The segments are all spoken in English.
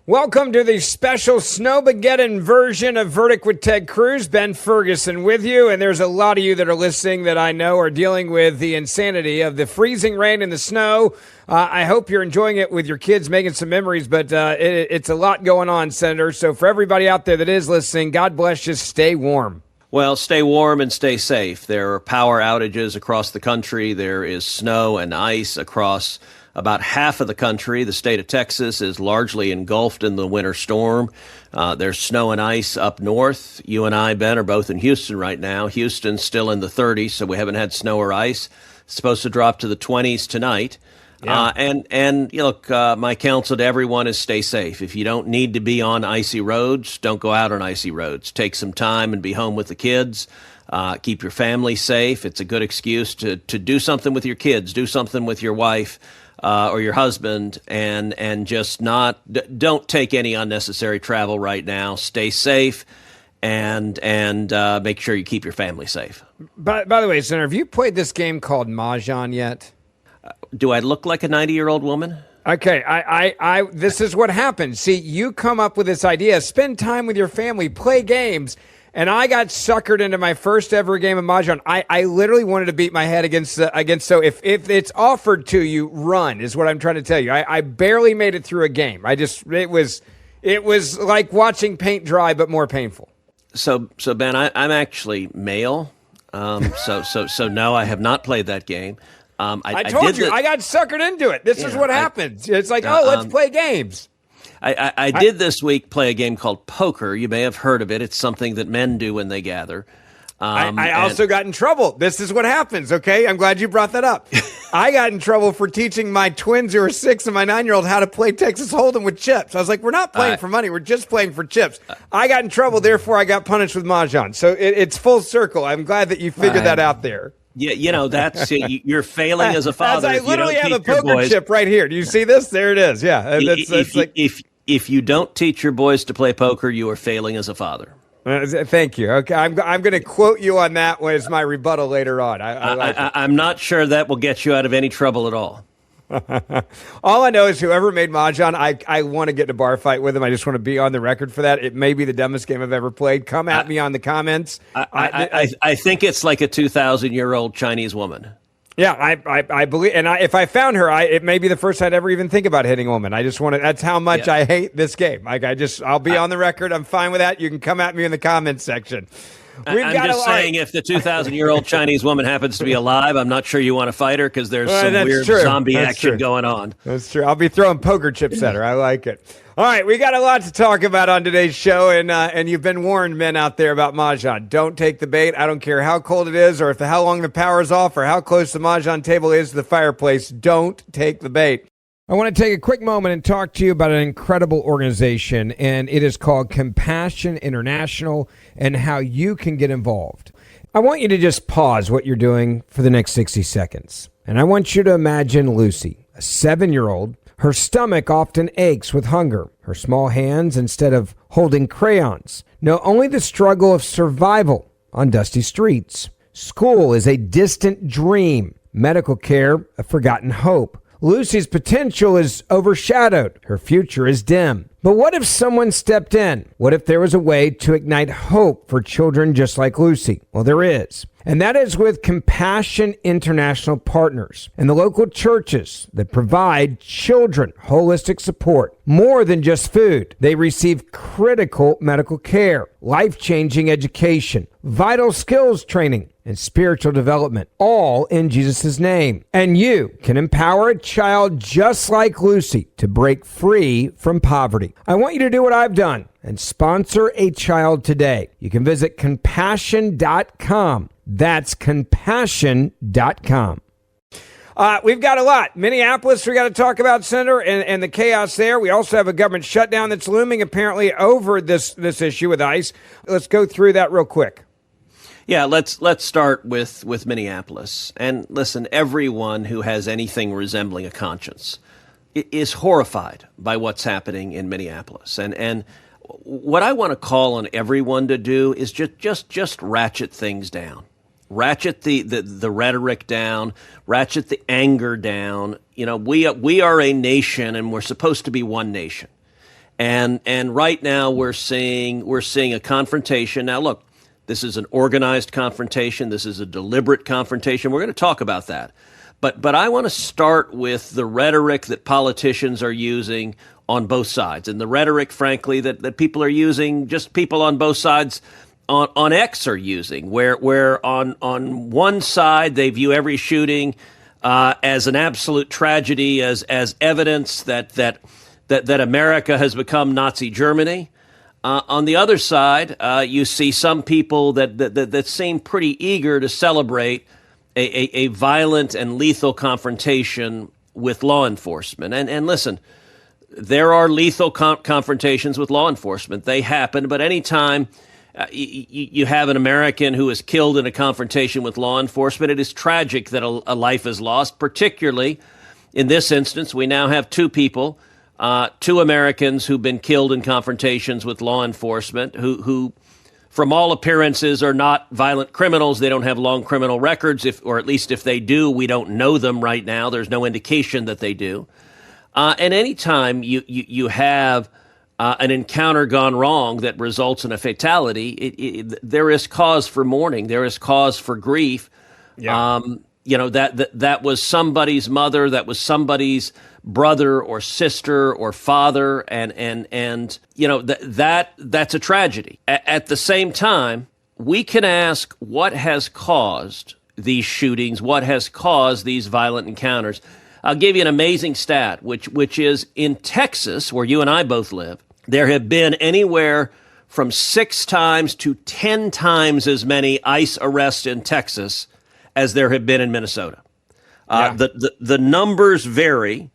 Welcome to the special Snowmageddon version of Verdict with Ted Cruz. Ben Ferguson with you, and there's a lot of you that are listening that I know are dealing with the insanity of the freezing rain and the snow. I hope you're enjoying it with your kids, making some memories, but it's a lot going on, Senator. So for everybody out there that is listening, God bless you. Stay warm. Well, stay warm and stay safe. There are power outages across the country. There is snow and ice across about half of the country. The state of Texas is largely engulfed in the winter storm. There's snow and ice up north. You and I, Ben, are both in Houston right now. Houston's still in the 30s, so we haven't had snow or ice. It's supposed to drop to the 20s tonight. Yeah. And look, my counsel to everyone is stay safe. If you don't need to be on icy roads, don't go out on icy roads. Take some time and be home with the kids. Keep your family safe. It's a good excuse to do something with your kids, do something with your wife. Or your husband, and just don't take any unnecessary travel right now. Stay safe, and make sure you keep your family safe. By the way, Senator, have you played this game called Mahjong yet? Do I look like a 90-year-old woman? Okay, I this is what happens. See, you come up with this idea, spend time with your family, play games. And I got suckered into my first ever game of Mahjong. I literally wanted to beat my head against. So if it's offered to you, run is what I'm trying to tell you. I barely made it through a game. It was like watching paint dry, but more painful. So Ben, I'm actually male. So no, I have not played that game. I told you, I got suckered into it. This is what happens. It's like, let's play games. I did this week play a game called poker. You may have heard of it. It's something that men do when they gather. I also got in trouble. This is what happens, okay? I'm glad you brought that up. I got in trouble for teaching my twins who are 6 and my 9-year-old how to play Texas Hold'em with chips. I was like, we're not playing for money. We're just playing for chips. I got in trouble, therefore I got punished with Mahjong. So it's full circle. I'm glad that you figured that out there. Yeah, that's you're failing as a father. As I literally have a poker chip right here. Do you see this? There it is. Yeah. If you don't teach your boys to play poker, you are failing as a father. Thank you. Okay, I'm going to quote you on that one as my rebuttal later on. I'm not sure that will get you out of any trouble at all. All I know is whoever made Mahjong, I want to get in a bar fight with him. I just want to be on the record for that. It may be the dumbest game I've ever played. Come at me on the comments. I think it's like a 2,000-year-old Chinese woman. Yeah, I believe, and if I found her, it may be the first I'd ever even think about hitting a woman. I just want to. That's how much I hate this game. I'll be on the record. I'm fine with that. You can come at me in the comments section. I'm just saying, if the 2,000-year-old Chinese woman happens to be alive, I'm not sure you want to fight her because there's some weird zombie action going on. That's true. I'll be throwing poker chips at her. I like it. All right, we got a lot to talk about on today's show, and you've been warned, men out there, about Mahjong. Don't take the bait. I don't care how cold it is or how long the power's off or how close the Mahjong table is to the fireplace. Don't take the bait. I want to take a quick moment and talk to you about an incredible organization, and it is called Compassion International, and how you can get involved. I want you to just pause what you're doing for the next 60 seconds, and I want you to imagine Lucy, a 7-year-old. Her stomach often aches with hunger. Her small hands, instead of holding crayons, know only the struggle of survival on dusty streets. School is a distant dream. Medical care, a forgotten hope. Lucy's potential is overshadowed. Her future is dim. But what if someone stepped in? What if there was a way to ignite hope for children just like Lucy? Well, there is. And that is with Compassion International Partners and the local churches that provide children holistic support. More than just food. They receive critical medical care, life-changing education, vital skills training, and spiritual development, all in Jesus' name. And you can empower a child just like Lucy to break free from poverty. I want you to do what I've done and sponsor a child today. You can visit compassion.com. That's compassion.com. We've got a lot. Minneapolis, we got to talk about, Senator, and the chaos there. We also have a government shutdown that's looming apparently over this issue with ICE. Let's go through that real quick. Yeah, let's start with Minneapolis. And listen, everyone who has anything resembling a conscience is horrified by what's happening in Minneapolis. And what I want to call on everyone to do is just ratchet things down. Ratchet the rhetoric down, ratchet the anger down. You know, we are a nation and we're supposed to be one nation. And right now we're seeing a confrontation. Now, look, this is an organized confrontation. This is a deliberate confrontation. We're going to talk about that. But I want to start with the rhetoric that politicians are using on both sides. And the rhetoric, frankly, that people are using, just people on both sides on X are using, where on one side they view every shooting as an absolute tragedy, as evidence that America has become Nazi Germany. On the other side, you see some people that seem pretty eager to celebrate a violent and lethal confrontation with law enforcement. And listen, there are lethal confrontations with law enforcement. They happen, but anytime you have an American who is killed in a confrontation with law enforcement, it is tragic that a life is lost, particularly in this instance. We now have two people, two Americans who've been killed in confrontations with law enforcement who from all appearances are not violent criminals. They don't have long criminal records, or at least if they do, we don't know them right now. There's no indication that they do. And anytime you have an encounter gone wrong that results in a fatality, there is cause for mourning. There is cause for grief. Yeah. That was somebody's mother, that was somebody's brother or sister or father, and that's a tragedy. At the same time, we can ask what has caused these shootings, what has caused these violent encounters. I'll give you an amazing stat, which is in Texas, where you and I both live, there have been anywhere from 6 times to 10 times as many ICE arrests in Texas as there have been in Minnesota. The numbers vary,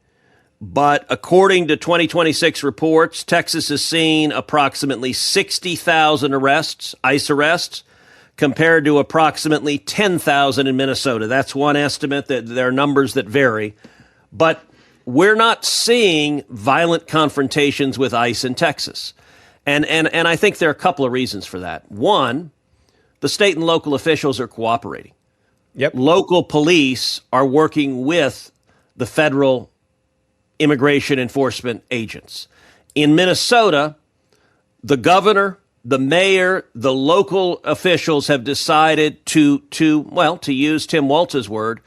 but according to 2026 reports, Texas has seen approximately 60,000 arrests, ICE arrests, compared to approximately 10,000 in Minnesota. That's one estimate. That there are numbers that vary, but we're not seeing violent confrontations with ICE in Texas. And I think there are a couple of reasons for that. One, the state and local officials are cooperating. Yep. Local police are working with the federal immigration enforcement agents. In Minnesota, the governor, the mayor, the local officials have decided to use Tim Walz's word,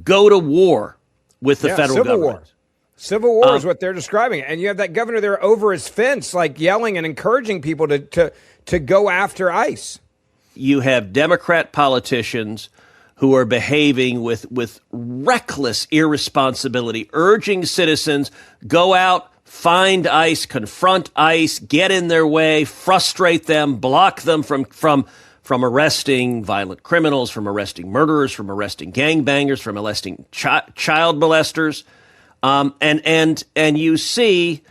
go to war with the federal government. Civil war is what they're describing. And you have that governor there over his fence, like yelling and encouraging people to go after ICE. You have Democrat politicians who are behaving with reckless irresponsibility, urging citizens, go out, find ICE, confront ICE, get in their way, frustrate them, block them from arresting violent criminals, from arresting murderers, from arresting gangbangers, from arresting child molesters. And you see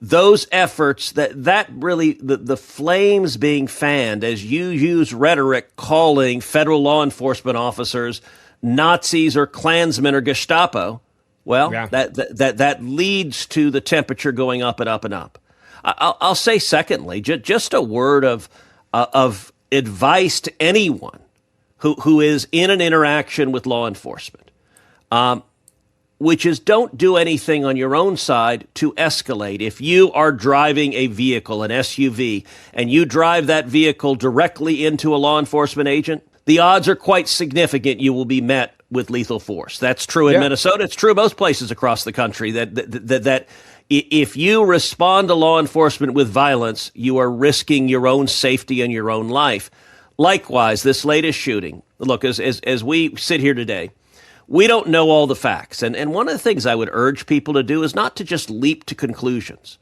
those efforts that really the flames being fanned as you use rhetoric calling federal law enforcement officers Nazis or Klansmen or Gestapo. Well, that leads to the temperature going up and up and up. I'll say secondly, just a word of advice to anyone who is in an interaction with law enforcement. Which is don't do anything on your own side to escalate. If you are driving a vehicle, an SUV, and you drive that vehicle directly into a law enforcement agent, the odds are quite significant you will be met with lethal force. That's true in Minnesota. It's true in most places across the country that if you respond to law enforcement with violence, you are risking your own safety and your own life. Likewise, this latest shooting. Look, as we sit here today, we don't know all the facts. And one of the things I would urge people to do is not to just leap to conclusions.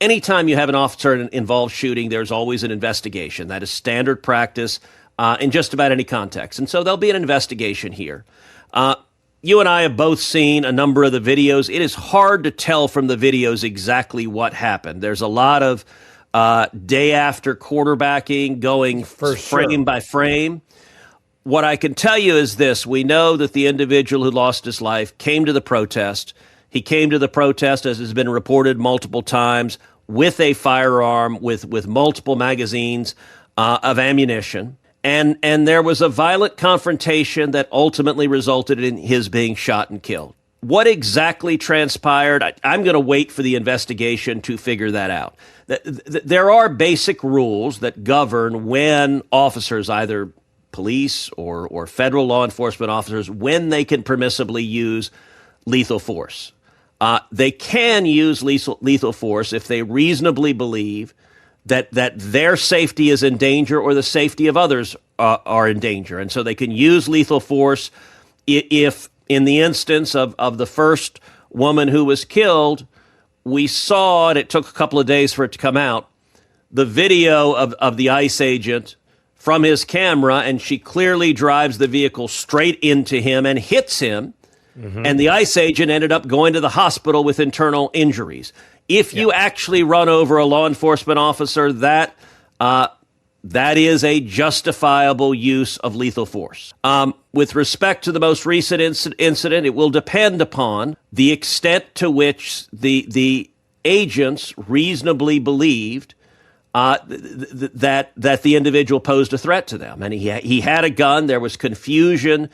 Anytime you have an officer-involved shooting, there's always an investigation. That is standard practice in just about any context. And so there'll be an investigation here. You and I have both seen a number of the videos. It is hard to tell from the videos exactly what happened. There's a lot of day after quarterbacking going frame by frame. What I can tell you is this. We know that the individual who lost his life came to the protest. He came to the protest, as has been reported multiple times, with a firearm, with multiple magazines of ammunition. And there was a violent confrontation that ultimately resulted in his being shot and killed. What exactly transpired? I'm going to wait for the investigation to figure that out. There are basic rules that govern when officers, either police or federal law enforcement officers, when they can permissibly use lethal force. They can use lethal force if they reasonably believe that their safety is in danger or the safety of others are in danger. And so they can use lethal force if, in the instance of the first woman who was killed, we saw, and it took a couple of days for it to come out, the video of the ICE agent from his camera, and she clearly drives the vehicle straight into him and hits him. Mm-hmm. And the ICE agent ended up going to the hospital with internal injuries. If you actually run over a law enforcement officer, that is a justifiable use of lethal force. With respect to the most recent incident, it will depend upon the extent to which the agents reasonably believed that the individual posed a threat to them. And he had a gun. There was confusion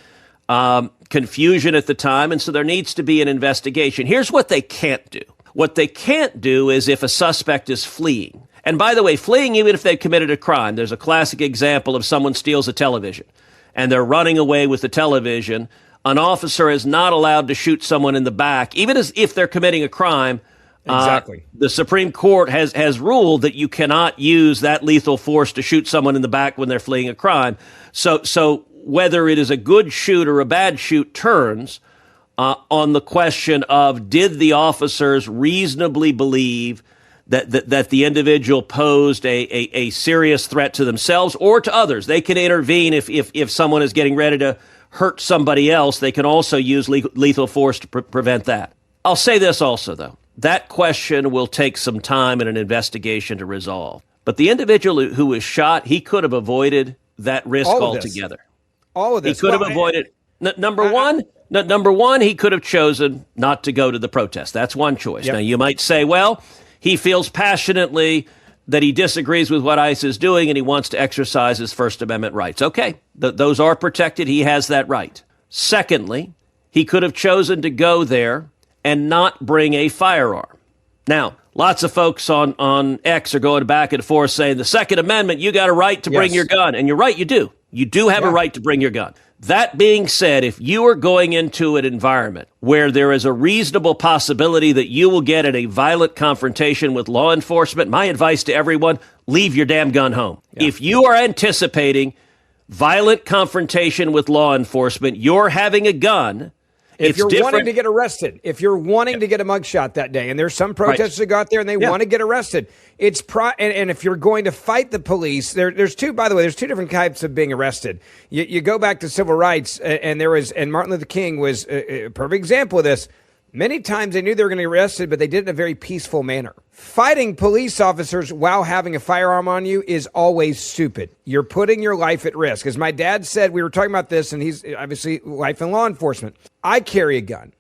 at the time, and so there needs to be an investigation. Here's what they can't do. What they can't do is if a suspect is fleeing. And by the way, fleeing even if they've committed a crime. There's a classic example of someone steals a television and they're running away with the television. An officer is not allowed to shoot someone in the back, even as if they're committing a crime. Exactly. The Supreme Court has ruled that you cannot use that lethal force to shoot someone in the back when they're fleeing a crime. So whether it is a good shoot or a bad shoot turns on the question of, did the officers reasonably believe that the individual posed a serious threat to themselves or to others? They can intervene if someone is getting ready to hurt somebody else. They can also use lethal force to prevent that. I'll say this also, though. That question will take some time and an investigation to resolve. But the individual who was shot, he could have avoided that risk altogether. All of this. He could have avoided. Number one, he could have chosen not to go to the protest. That's one choice. Yep. Now, you might say, well, he feels passionately that he disagrees with what ICE is doing and he wants to exercise his First Amendment rights. Okay, those are protected. He has that right. Secondly, he could have chosen to go there and not bring a firearm. Now, lots of folks on X are going back and forth saying the Second Amendment, you got a right to bring your gun. And you're right, you do. You do have a right to bring your gun. That being said, if you are going into an environment where there is a reasonable possibility that you will get in a violent confrontation with law enforcement, my advice to everyone, leave your damn gun home. Yeah. If you are anticipating violent confrontation with law enforcement, you're having a gun. If you're wanting to get arrested, if you're wanting to get a mugshot that day, and there's some protesters that go out there and they want to get arrested, and if you're going to fight the police, there's two different types of being arrested. You go back to civil rights, and Martin Luther King was a perfect example of this. Many times they knew they were going to get arrested, but they did it in a very peaceful manner. Fighting police officers while having a firearm on you is always stupid. You're putting your life at risk. As my dad said, we were talking about this, and he's obviously life in law enforcement. I carry a gun.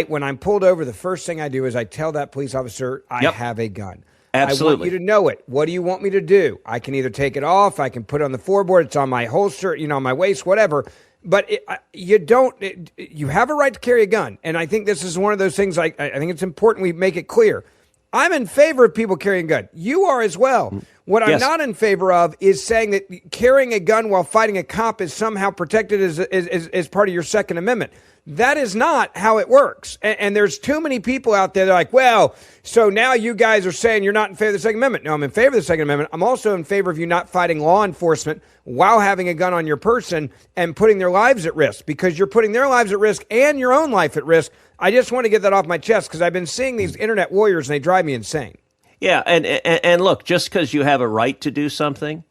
When I'm pulled over, the first thing I do is I tell that police officer I have a gun. Absolutely. I want you to know it. What do you want me to do? I can either take it off, I can put it on the floorboard, it's on my holster, on my waist, whatever. But you have a right to carry a gun. And I think this is one of those things, I think it's important we make it clear. I'm in favor of people carrying a gun. You are as well. What I'm not in favor of is saying that carrying a gun while fighting a cop is somehow protected as part of your Second Amendment. That is not how it works. And there's too many people out there that are like, well, so now you guys are saying you're not in favor of the Second Amendment. No, I'm in favor of the Second Amendment. I'm also in favor of you not fighting law enforcement while having a gun on your person and putting their lives at risk, because you're putting their lives at risk and your own life at risk. I just want to get that off my chest because I've been seeing these internet warriors and they drive me insane. Yeah, and look, just because you have a right to do something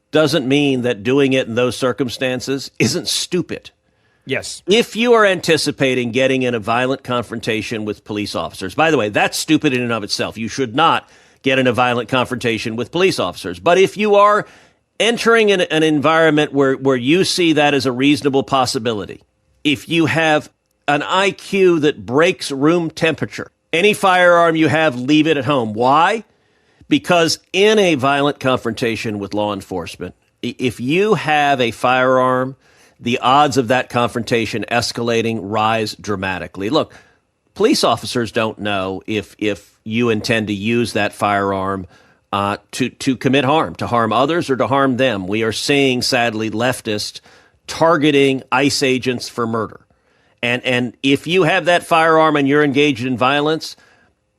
doesn't mean that doing it in those circumstances isn't stupid. Yes. If you are anticipating getting in a violent confrontation with police officers, by the way, that's stupid in and of itself. You should not get in a violent confrontation with police officers. But if you are entering an environment where you see that as a reasonable possibility, if you have an IQ that breaks room temperature, any firearm you have, leave it at home. Why? Because in a violent confrontation with law enforcement, if you have a firearm, the odds of that confrontation escalating rise dramatically. Look, Police officers don't know if you intend to use that firearm to commit harm, to harm others or to harm them. We are seeing, sadly, leftists targeting ICE agents for murder. And if you have that firearm and you're engaged in violence,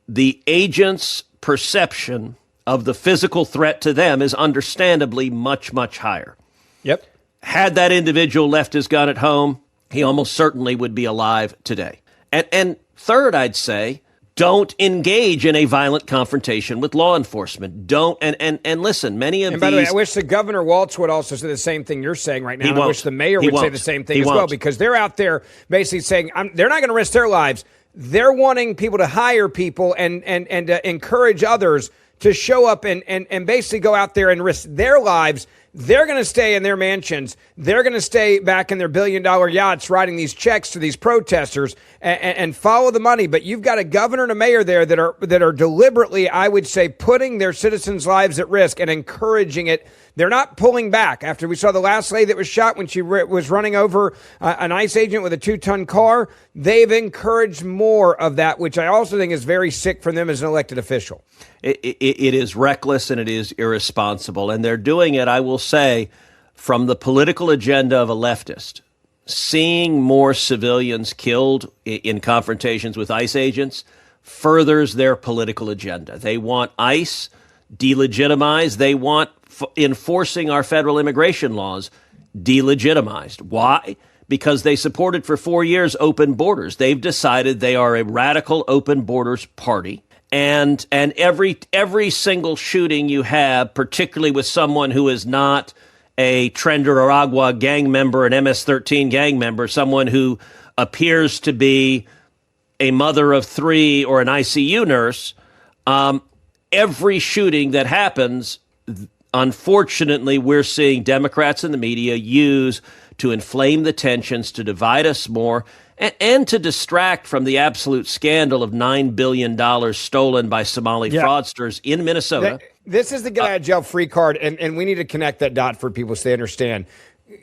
the agent's perception of the physical threat to them is understandably much, much higher. Yep. Had that individual left his gun at home, he almost certainly would be alive today. And third, I'd say, don't engage in a violent confrontation with law enforcement. Don't, and listen, many of these... And by the way, I wish the Governor Waltz would also say the same thing you're saying right now. I wish the mayor would say the same thing as well, because they're out there basically saying they're not going to risk their lives. They're wanting people to hire people and encourage others to show up and basically go out there and risk their lives. They're going to stay in their mansions. They're going to stay back in their billion-dollar yachts writing these checks to these protesters and follow the money. But you've got a governor and a mayor there that are deliberately, I would say, putting their citizens' lives at risk and encouraging it. They're not pulling back. After we saw the last lady that was shot when she was running over an ICE agent with a 2-ton car, they've encouraged more of that, which I also think is very sick from them as an elected official. It is reckless and it is irresponsible. And they're doing it, I will say, from the political agenda of a leftist. Seeing more civilians killed in confrontations with ICE agents furthers their political agenda. They want ICE delegitimized. They want enforcing our federal immigration laws delegitimized. Why? Because they supported for 4 years open borders. They've decided they are a radical open borders party. And every single shooting you have, particularly with someone who is not a Trender or Agua gang member, an MS-13 gang member, someone who appears to be a mother of 3 or an ICU nurse, every shooting that happens, unfortunately, we're seeing Democrats in the media use to inflame the tensions, to divide us more, and to distract from the absolute scandal of $9 billion stolen by Somali fraudsters in Minnesota. This is the get out of jail free card, and we need to connect that dot for people so they understand.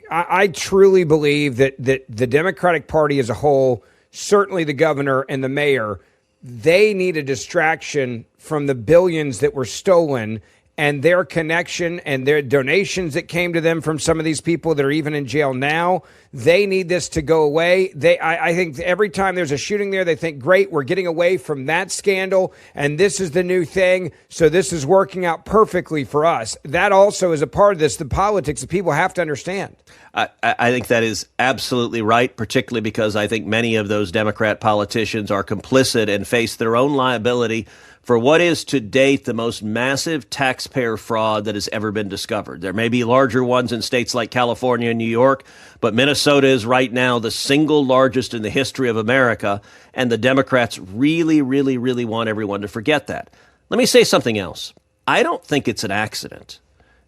I truly believe that the Democratic Party as a whole, certainly the governor and the mayor, they need a distraction from the billions that were stolen and their connection and their donations that came to them from some of these people that are even in jail now. They need this to go away. I think every time there's a shooting there, they think, great, we're getting away from that scandal, and this is the new thing, so this is working out perfectly for us. That also is a part of this, the politics that people have to understand. I think that is absolutely right, particularly because I think many of those Democrat politicians are complicit and face their own liability for what is to date the most massive taxpayer fraud that has ever been discovered. There may be larger ones in states like California and New York, but Minnesota is right now the single largest in the history of America, and the Democrats really, really, really want everyone to forget that. Let me say something else. I don't think it's an accident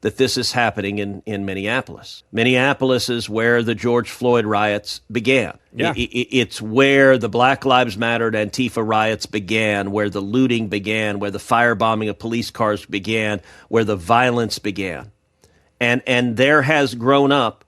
that this is happening in Minneapolis. Minneapolis is where the George Floyd riots began. Yeah. It's where the Black Lives Matter and Antifa riots began, where the looting began, where the firebombing of police cars began, where the violence began. And there has grown up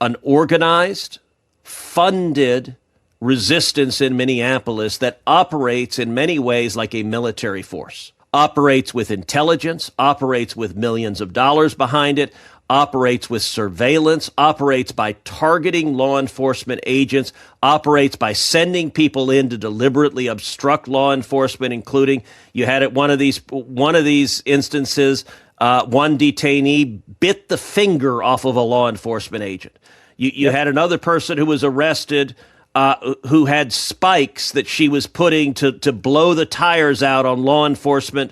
an organized, funded resistance in Minneapolis that operates in many ways like a military force. Operates with intelligence, operates with millions of dollars behind it, operates with surveillance, operates by targeting law enforcement agents, operates by sending people in to deliberately obstruct law enforcement, including you had at one of these instances, one detainee bit the finger off of a law enforcement agent. You had another person who was arrested who had spikes that she was putting to blow the tires out on law enforcement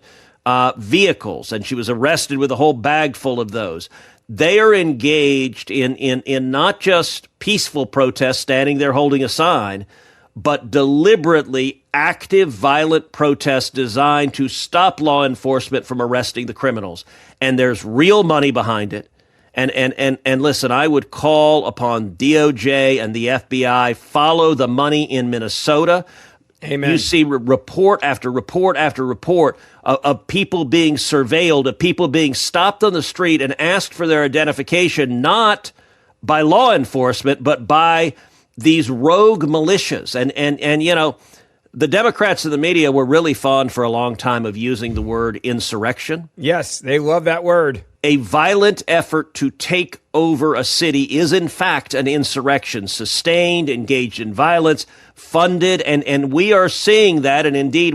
vehicles, and she was arrested with a whole bag full of those. They are engaged in not just peaceful protests, standing there holding a sign, but deliberately active, violent protests designed to stop law enforcement from arresting the criminals. And there's real money behind it. And listen, I would call upon DOJ and the FBI, follow the money in Minnesota. Amen. You see report after report after report of people being surveilled, of people being stopped on the street and asked for their identification, not by law enforcement, but by these rogue militias. And you know, The Democrats and the media were really fond for a long time of using the word insurrection. Yes, they love that word. A violent effort to take over a city is, in fact, an insurrection, sustained, engaged in violence, funded, and we are seeing that. And indeed,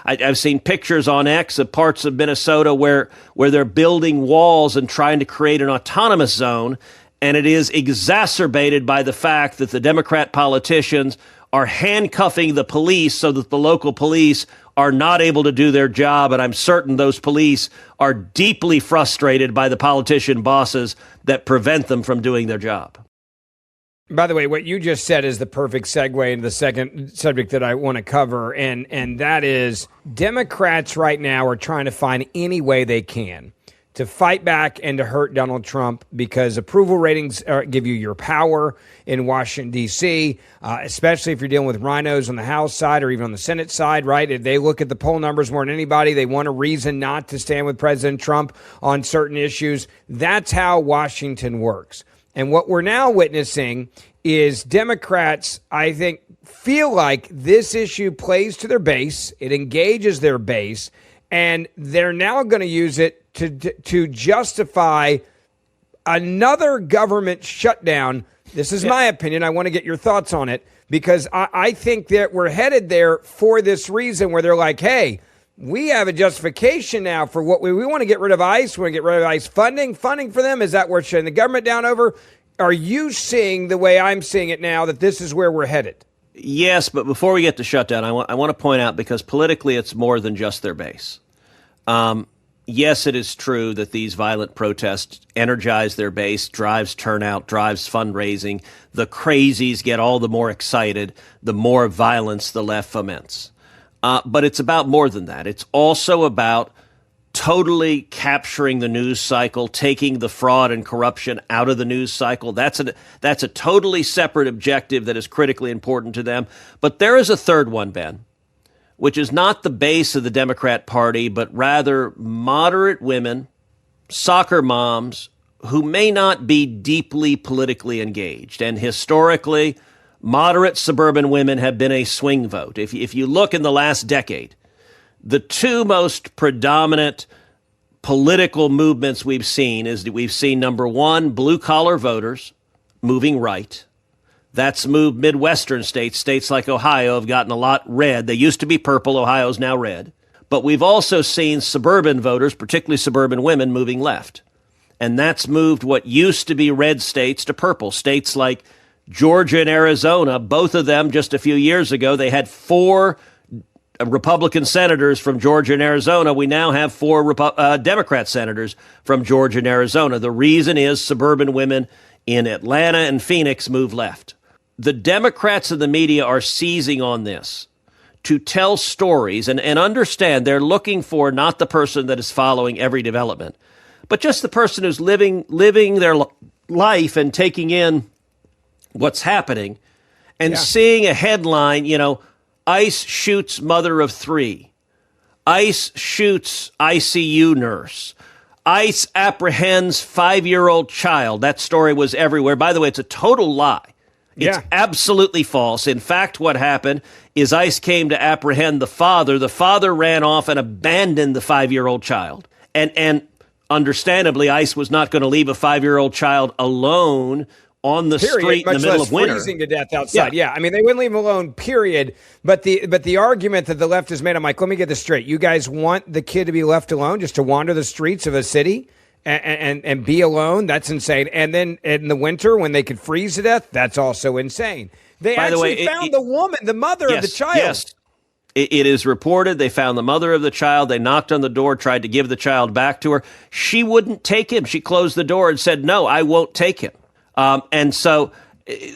I've seen pictures on X of parts of Minnesota where they're building walls and trying to create an autonomous zone. And it is exacerbated by the fact that the Democrat politicians are handcuffing the police so that the local police are not able to do their job. And I'm certain those police are deeply frustrated by the politician bosses that prevent them from doing their job. By the way, what you just said is the perfect segue into the second subject that I want to cover, and that is Democrats right now are trying to find any way they can to fight back and to hurt Donald Trump because approval ratings give you your power in Washington, D.C., especially if you're dealing with rhinos on the House side or even on the Senate side, right? If they look at the poll numbers more than anybody, they want a reason not to stand with President Trump on certain issues. That's how Washington works. And what we're now witnessing is Democrats, I think, feel like this issue plays to their base. It engages their base. And they're now going to use it to justify another government shutdown. This is my opinion. I want to get your thoughts on it because I think that we're headed there for this reason where they're like, hey, we have a justification now for what we want to get rid of ICE. We want to get rid of ICE funding for them. Is that worth shutting the government down over? Are you seeing the way I'm seeing it now that this is where we're headed? Yes, but before we get to shutdown, I want to point out, because politically it's more than just their base. Yes, it is true that these violent protests energize their base, drives turnout, drives fundraising. The crazies get all the more excited, the more violence the left foments. But it's about more than that. It's also about totally capturing the news cycle, taking the fraud and corruption out of the news cycle. That's a totally separate objective that is critically important to them. But there is a third one, Ben, which is not the base of the Democrat Party, but rather moderate women, soccer moms, who may not be deeply politically engaged. And historically, moderate suburban women have been a swing vote. If you look in the last decade, the two most predominant political movements we've seen is that we've seen, number one, blue-collar voters moving right. That's moved Midwestern states. States like Ohio have gotten a lot red. They used to be purple. Ohio's now red. But we've also seen suburban voters, particularly suburban women, moving left. And that's moved what used to be red states to purple. States like Georgia and Arizona, both of them just a few years ago, they had 4 Republican senators from Georgia and Arizona. We now have 4 Democrat senators from Georgia and Arizona. The reason is suburban women in Atlanta and Phoenix move left. The Democrats and the media are seizing on this to tell stories and understand they're looking for not the person that is following every development, but just the person who's living their life and taking in what's happening and seeing a headline, ICE shoots mother of 3. ICE shoots ICU nurse. ICE apprehends 5-year-old child. That story was everywhere. By the way, it's a total lie. It's absolutely false. In fact, what happened is ICE came to apprehend the father. The father ran off and abandoned the 5-year-old child. And understandably, ICE was not going to leave a 5-year-old child alone on the street in the middle of winter. Freezing to death outside. Yeah. I mean, they wouldn't leave him alone, period. But the argument that the left has made, I'm like, let me get this straight. You guys want the kid to be left alone, just to wander the streets of a city and be alone? That's insane. And then in the winter, when they could freeze to death, that's also insane. They actually found the woman, the mother of the child. Yes. It is reported they found the mother of the child. They knocked on the door, tried to give the child back to her. She wouldn't take him. She closed the door and said, no, I won't take him. And so,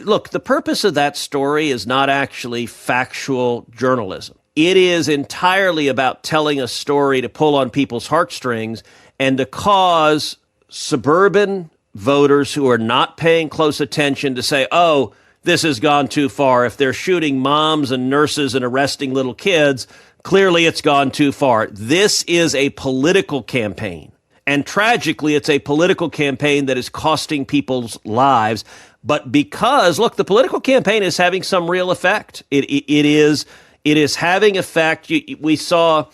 look, the purpose of that story is not actually factual journalism. It is entirely about telling a story to pull on people's heartstrings and to cause suburban voters who are not paying close attention to say, oh, this has gone too far. If they're shooting moms and nurses and arresting little kids, clearly it's gone too far. This is a political campaign. And tragically, it's a political campaign that is costing people's lives. But because, look, the political campaign is having some real effect. It It is having effect. We saw,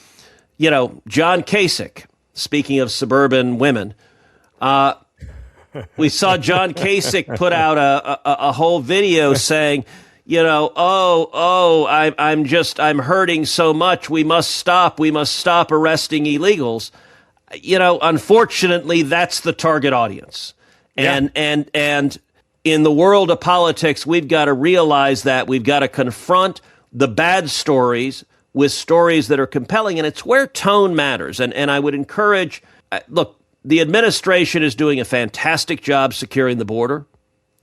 John Kasich, speaking of suburban women, we saw John Kasich put out a whole video saying, I'm hurting so much. We must stop arresting illegals. Unfortunately, that's the target audience. And in the world of politics, we've got to realize that we've got to confront the bad stories with stories that are compelling. And it's where tone matters. And I would encourage, look, the administration is doing a fantastic job securing the border.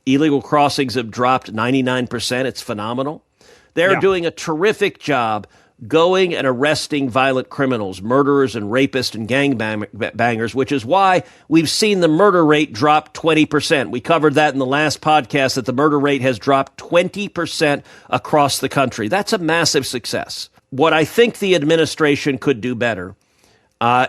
Illegal crossings have dropped 99%. It's phenomenal. They're doing a terrific job going and arresting violent criminals, murderers and rapists and gangbangers, which is why we've seen the murder rate drop 20%. We covered that in the last podcast, that the murder rate has dropped 20% across the country. That's a massive success. What I think the administration could do better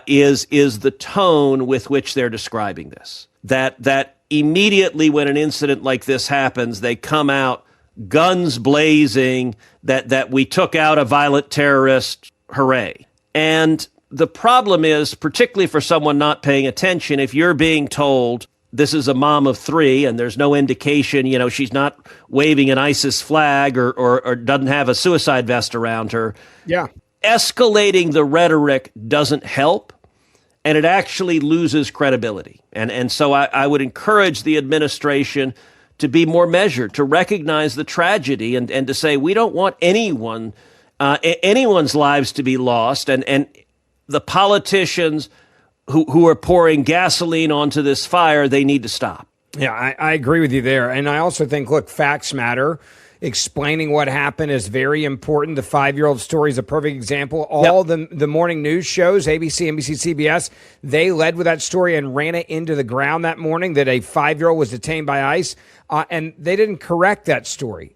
is the tone with which they're describing this. That immediately when an incident like this happens, they come out guns blazing, that we took out a violent terrorist, hooray. And the problem is, particularly for someone not paying attention, if you're being told this is a mom of three and there's no indication, she's not waving an ISIS flag or doesn't have a suicide vest around her. Yeah. Escalating the rhetoric doesn't help, and it actually loses credibility. And so I would encourage the administration to be more measured, to recognize the tragedy and to say we don't want anyone's lives to be lost. And the politicians who are pouring gasoline onto this fire, they need to stop. Yeah, I agree with you there. And I also think, look, facts matter. Explaining what happened is very important. The 5-year-old story is a perfect example. All the morning news shows, ABC, NBC, CBS, they led with that story and ran it into the ground that morning that a 5-year-old was detained by ICE, and they didn't correct that story.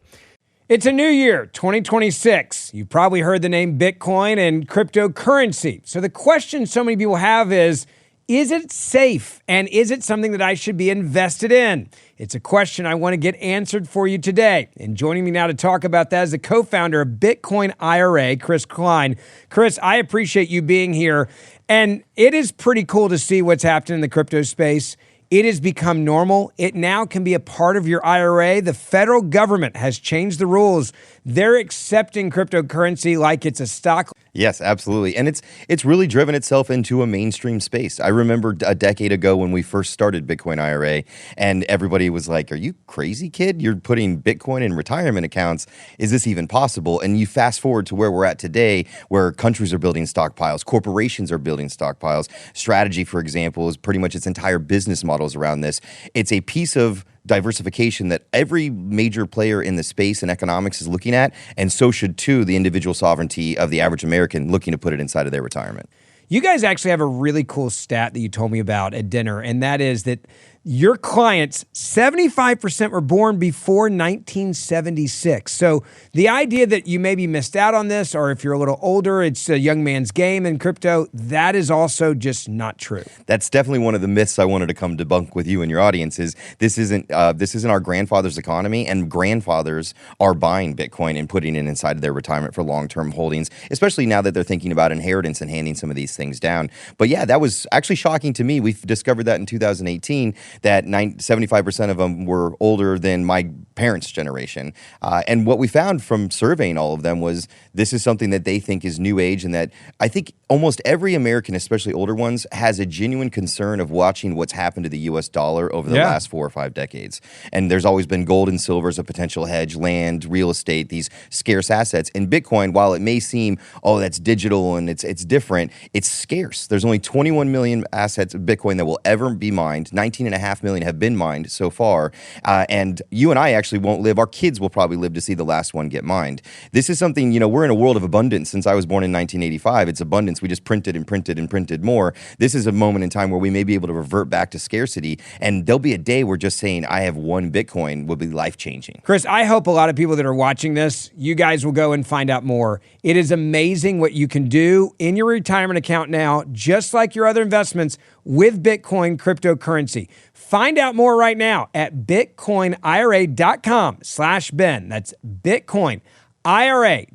It's a new year, 2026. You've probably heard the name Bitcoin and cryptocurrency. So the question so many people have is it safe? And is it something that I should be invested in? It's a question I want to get answered for you today. And joining me now to talk about that is the co-founder of Bitcoin IRA, Chris Klein. Chris, I appreciate you being here. And it is pretty cool to see what's happening in the crypto space. It has become normal. It now can be a part of your IRA. The federal government has changed the rules. They're accepting cryptocurrency like it's a stock. Yes, absolutely. And it's really driven itself into a mainstream space. I remember a decade ago when we first started Bitcoin IRA, and everybody was like, are you crazy, kid? You're putting Bitcoin in retirement accounts. Is this even possible? And you fast forward to where we're at today, where countries are building stockpiles, corporations are building stockpiles. Strategy, for example, is pretty much its entire business models around this. It's a piece of diversification that every major player in the space and economics is looking at, and so should too the individual sovereignty of the average American looking to put it inside of their retirement. You guys actually have a really cool stat that you told me about at dinner, and that is that your clients, 75% were born before 1976. So the idea that you maybe missed out on this, or if you're a little older, it's a young man's game in crypto, that is also just not true. That's definitely one of the myths I wanted to come debunk with you and your audience. Is this isn't our grandfather's economy, and grandfathers are buying Bitcoin and putting it inside of their retirement for long-term holdings, especially now that they're thinking about inheritance and handing some of these things down. But yeah, that was actually shocking to me. We discovered that in 2018. That 75% of them were older than my parents' generation. And what we found from surveying all of them was this is something that they think is new age, and that I think almost every American, especially older ones, has a genuine concern of watching what's happened to the U.S. dollar over the last 4 or 5 decades. And there's always been gold and silver as a potential hedge, land, real estate, these scarce assets. And Bitcoin, while it may seem, oh, that's digital and it's different, it's scarce. There's only 21 million assets of Bitcoin that will ever be mined. 19.5 million have been mined so far. And you and I actually won't live. Our kids will probably live to see the last one get mined. This is something, we're in a world of abundance. Since I was born in 1985, it's abundance. We just printed and printed and printed more. This is a moment in time where we may be able to revert back to scarcity. And there'll be a day where just saying, I have one Bitcoin will be life-changing. Chris, I hope a lot of people that are watching this, you guys will go and find out more. It is amazing what you can do in your retirement account now, just like your other investments, with Bitcoin cryptocurrency. Find out more right now at bitcoinira.com/Ben. That's bitcoinira.com/Ben. IRA.com/Ben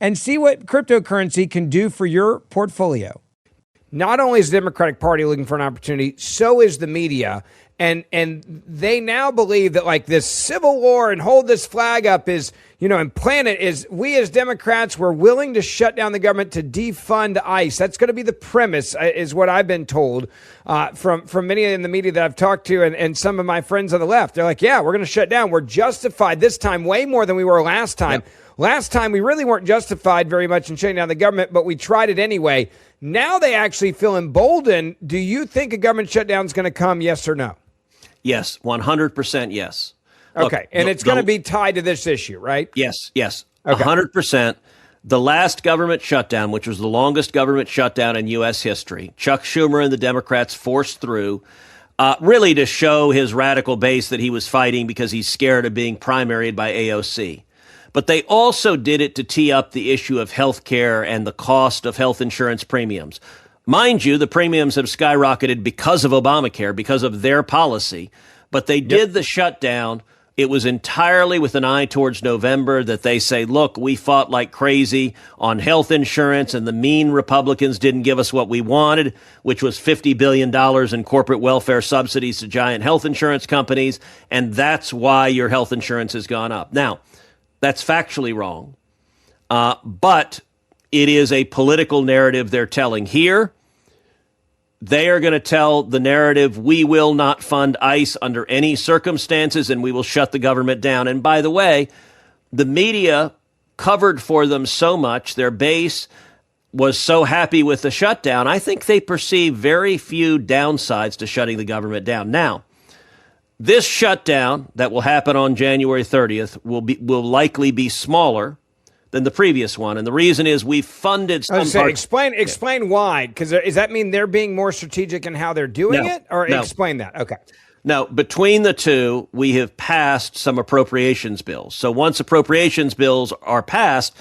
and see what cryptocurrency can do for your portfolio. Not only is the Democratic Party looking for an opportunity, so is the media. And they now believe that like this civil war and hold this flag up is, and plan it is we as Democrats were willing to shut down the government to defund ICE. That's going to be the premise, is what I've been told from many in the media that I've talked to and some of my friends on the left. They're like, yeah, we're going to shut down. We're justified this time way more than we were last time. Yep. Last time we really weren't justified very much in shutting down the government, but we tried it anyway. Now they actually feel emboldened. Do you think a government shutdown is going to come, yes or no? Yes, 100% yes. Okay, Look, and it's going to be tied to this issue, right? Yes, okay. 100%. The last government shutdown, which was the longest government shutdown in U.S. history, Chuck Schumer and the Democrats forced through, really to show his radical base that he was fighting because he's scared of being primaried by AOC. But they also did it to tee up the issue of health care and the cost of health insurance premiums. Mind you, the premiums have skyrocketed because of Obamacare, because of their policy. But they did the shutdown. It was entirely with an eye towards November that they say, look, we fought like crazy on health insurance and the mean Republicans didn't give us what we wanted, which was $50 billion in corporate welfare subsidies to giant health insurance companies. And that's why your health insurance has gone up. Now, that's factually wrong. But it is a political narrative they're telling here. They are going to tell the narrative, we will not fund ICE under any circumstances, and we will shut the government down. And by the way, the media covered for them so much, their base was so happy with the shutdown, I think they perceive very few downsides to shutting the government down. Now, this shutdown that will happen on January 30th will likely be smaller than the previous one. And the reason is we've funded some parts. Explain why, because does that mean they're being more strategic in how they're doing it? Or explain that. Okay. No, between the two, we have passed some appropriations bills. So once appropriations bills are passed,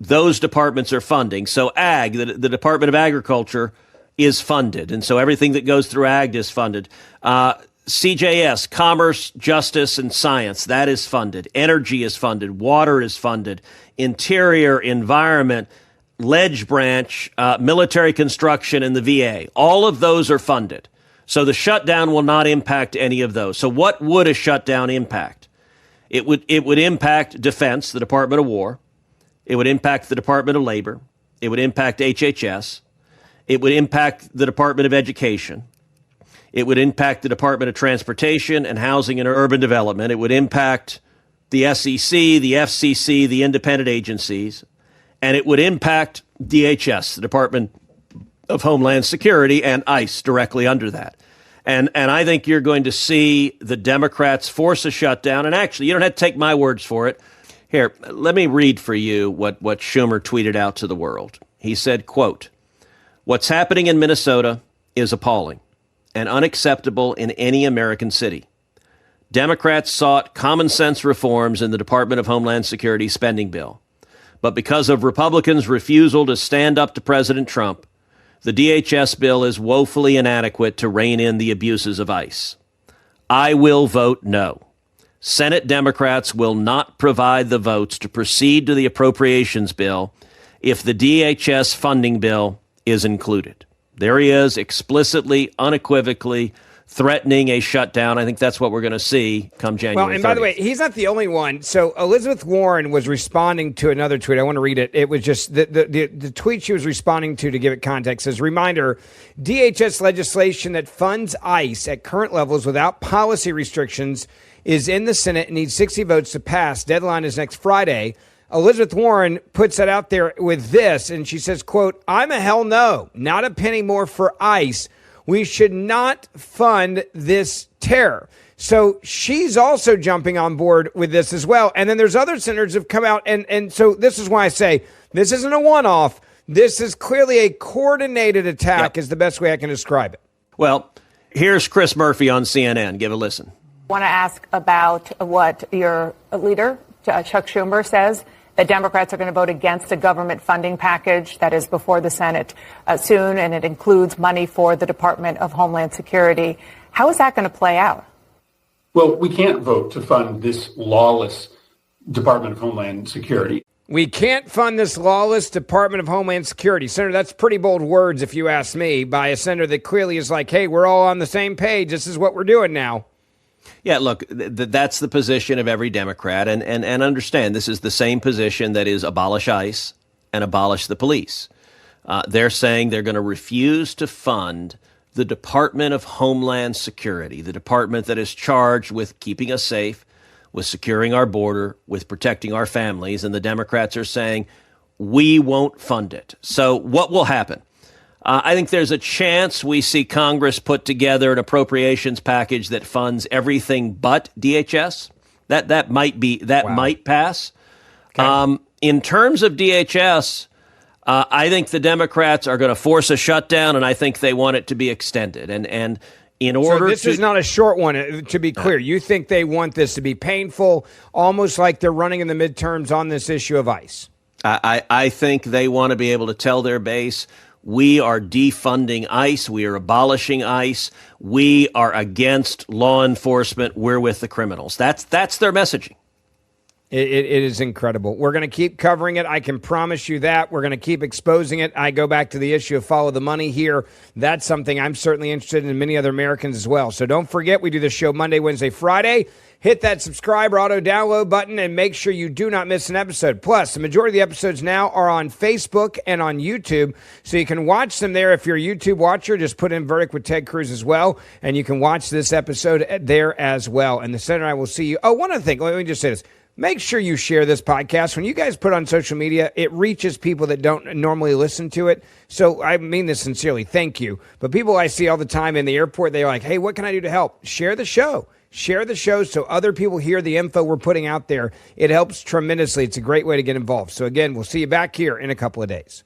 those departments are funding. So ag, the Department of Agriculture is funded. And so everything that goes through ag is funded. CJS, Commerce, Justice, and Science, that is funded. Energy is funded. Water is funded. Interior, Environment, Ledge Branch, Military Construction, and the VA. All of those are funded. So the shutdown will not impact any of those. So what would a shutdown impact? It would impact Defense, the Department of War. It would impact the Department of Labor. It would impact HHS. It would impact the Department of Education. It would impact the Department of Transportation and Housing and Urban Development. It would impact the SEC, the FCC, the independent agencies, and it would impact DHS, the Department of Homeland Security, and ICE directly under that. And I think you're going to see the Democrats force a shutdown. And actually, you don't have to take my words for it. Here, let me read for you what Schumer tweeted out to the world. He said, quote, "What's happening in Minnesota is appalling and unacceptable in any American city. Democrats sought common sense reforms in the Department of Homeland Security spending bill. But because of Republicans' refusal to stand up to President Trump, the DHS bill is woefully inadequate to rein in the abuses of ICE. I will vote no. Senate Democrats will not provide the votes to proceed to the appropriations bill if the DHS funding bill is included." There he is, explicitly, unequivocally threatening a shutdown. I think that's what we're going to see come January 30th. Well, and by the way, he's not the only one. So Elizabeth Warren was responding to another tweet. I want to read it. It was just the tweet she was responding to give it context. Says, reminder, DHS legislation that funds ICE at current levels without policy restrictions is in the Senate and needs 60 votes to pass. Deadline is next Friday. Elizabeth Warren puts that out there with this, and she says, quote, "I'm a hell no, not a penny more for ICE. We should not fund this terror." So she's also jumping on board with this as well. And then there's other senators who've come out, and so this is why I say this isn't a one-off. This is clearly a coordinated attack is the best way I can describe it. Well, here's Chris Murphy on CNN. Give a listen. I want to ask about what your leader, Chuck Schumer, says. The Democrats are going to vote against a government funding package that is before the Senate soon, and it includes money for the Department of Homeland Security. How is that going to play out? Well, we can't vote to fund this lawless Department of Homeland Security. We can't fund this lawless Department of Homeland Security. Senator, that's pretty bold words, if you ask me, by a senator that clearly is like, hey, we're all on the same page. This is what we're doing now. Yeah, look, that's the position of every Democrat. And understand, this is the same position that is abolish ICE and abolish the police. They're saying they're going to refuse to fund the Department of Homeland Security, the department that is charged with keeping us safe, with securing our border, with protecting our families. And the Democrats are saying, we won't fund it. So what will happen? I think there's a chance we see Congress put together an appropriations package that funds everything but DHS. That might pass. Okay. In terms of DHS, I think the Democrats are going to force a shutdown, and I think they want it to be extended. And in order so this is not a short one, to be clear. You think they want this to be painful, almost like they're running in the midterms on this issue of ICE? I think they want to be able to tell their base, we are defunding ICE, we are abolishing ICE, we are against law enforcement, we're with the criminals. That's their messaging. It is incredible. We're going to keep covering it. I can promise you that. We're going to keep exposing it. I go back to the issue of follow the money here. That's something I'm certainly interested in, and many other Americans as well. So don't forget, we do this show Monday, Wednesday, Friday. Hit that subscribe or auto-download button and make sure you do not miss an episode. Plus, the majority of the episodes now are on Facebook and on YouTube, so you can watch them there. If you're a YouTube watcher, just put in Verdict with Ted Cruz as well, and you can watch this episode there as well. And the Senator and I will see you. Oh, one other thing. Let me just say this. Make sure you share this podcast. When you guys put on social media, it reaches people that don't normally listen to it. So I mean this sincerely. Thank you. But people I see all the time in the airport, they're like, hey, what can I do to help? Share the show. Share the show so other people hear the info we're putting out there. It helps tremendously. It's a great way to get involved. So again, we'll see you back here in a couple of days.